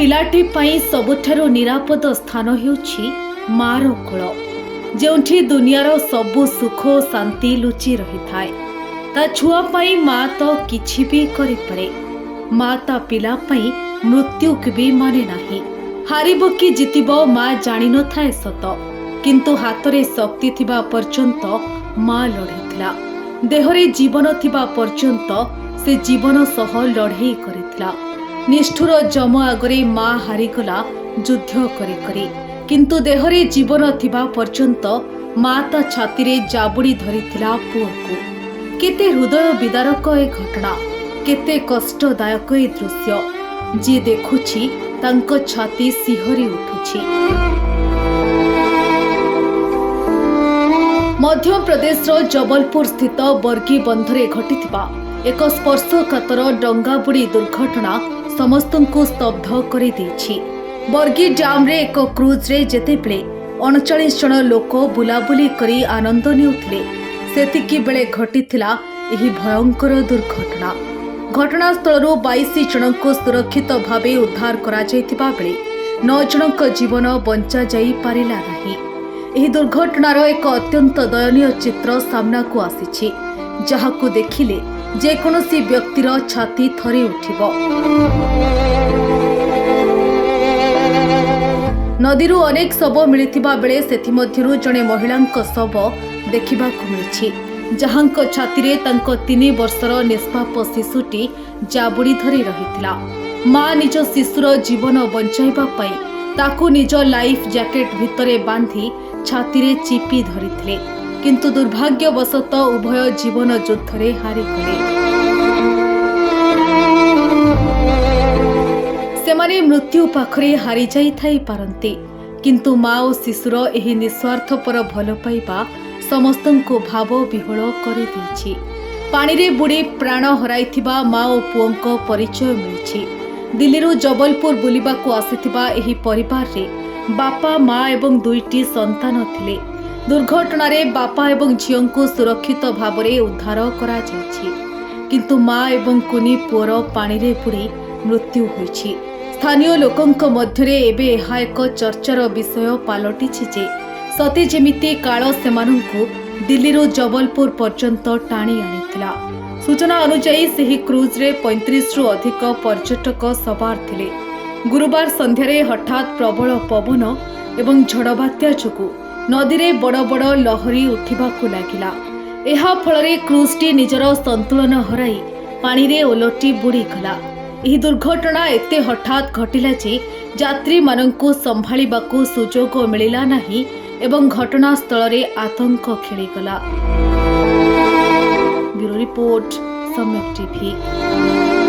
पिलाटी पाई सबुठारु निरापद स्थान हेउछि मार कोल, जेउठी दुनियार सबु सुख और शांति लुचि रही थाए। ता छुआ पाई माँ तो किछि भी करि पारे। माँ ता पिला पाई मृत्यु के भी माने नाही। हारिबो कि जितिबो माँ जानि न थाए सत, किंतु हातरे शक्ति थिबा पर्यंत माँ लड़ेथिला। देहरे जीवन थिबा पर्यंत से जीवन सह लड़े करिथिला। निष्ठुर जम आगरे माँ हारिगला युद्ध करी करी, किंतु देहरे जीवन थिबा पर्यंत माँ ता छातीरे जाबुड़ी धरिथिला पुओकु। केते हृदय विदारक ए घटना, केते कष्टदायक ए दृश्य। जी देखुछि तांको छाती सिहरी उठुछि। मध्य प्रदेश जबलपुर स्थित बर्गी बंधरे घटिथिबा एक स्पर्शकातर डंगा बुड़ी दुर्घटना समस्तंकु स्तब्ध करि देछि। बर्गी डैम रे एक क्रूज रे जेतेबेले 39 जन लोक बुलाबुली करी आनंद नेउथिले, सेतिकी बेले घटिथिला एही भयंकर दुर्घटना। घटनास्थल 22 जन को सुरक्षित भावे उद्धार करा जायतिबा बेले 9 जन जीवन बंचा जाई पारिला नाही। एही दुर्घटनार एक अत्यंत दयनीय चित्र सामना को आसीछि, जहाकु देखिले जेकोसी व्यक्तिर छाती थरी उठिबो। नदीरू अनेक शव मिलिथिबा बेले सेथिमध्यरु जणे महिलांक शव देखिबाकु मिलिछि, जहांक छातीरे तांको 3 वर्षर निष्पाप शिशुटी जाबुड़ी धरी रहिथिला। माँ निज शिशुर जीवन बंचाइबा पई ताकू निज लाइफ जैकेट भितरे बांधी छातीरे चिपी धरिथिले, किंतु दुर्भाग्यवशत उभय जीवन युद्धरे हारिगले। सेमाने मृत्यु पाखरे हारि जाई थाई पारंती, किंतु माँ और शिशुर एही निस्वार्थपर भल पाइबा समस्तंको भाव विह्वल करि देछि। पानी रे बुड़ी प्राण हराइथिबा माँ और पुओंको परिचय मिलिछि। दिल्लीरू जबलपुर बुलिबाकू आसिथिबा एही परिवार रे बापा माँ एवं 2टी संतान थिले। दुर्घटना रे बापा एवं झियोंको सुरक्षित भावरे उद्धार करा जायछि, किंतु माँ एवं कुनी पुअर पानी रे बुड़ी मृत्यु होइछि। स्थानीय लोकंक मध्यरे एबे एहा एक चर्चार विषय पालटिछि जे सते जेमिति काल सेमानंकु दिल्लीरू जबलपुर पर्यंत टाणी आनिथिला। सूचना अनुसार सेही क्रूज रे 35 रु अधिक पर्यटक सवार थिले। गुरुवार संध्यारे हठात प्रबल पवन एवं झड़ बात्या जोगु नदी रे बड़ बड़ लहरी उठिबाकू लागिला। एहा फलरे क्रूजटी निजर संतुलन हराई पानी रे ओलटी बुड़ी गला। एही दुर्घटना एते हठात घटिला जे यात्री मानंकु संभाळिबाकू सुजोग मिलिला नाही एवं घटनास्थल रे आतंक खेलीगला। ब्यूरो रिपोर्ट सम्यक टीवी।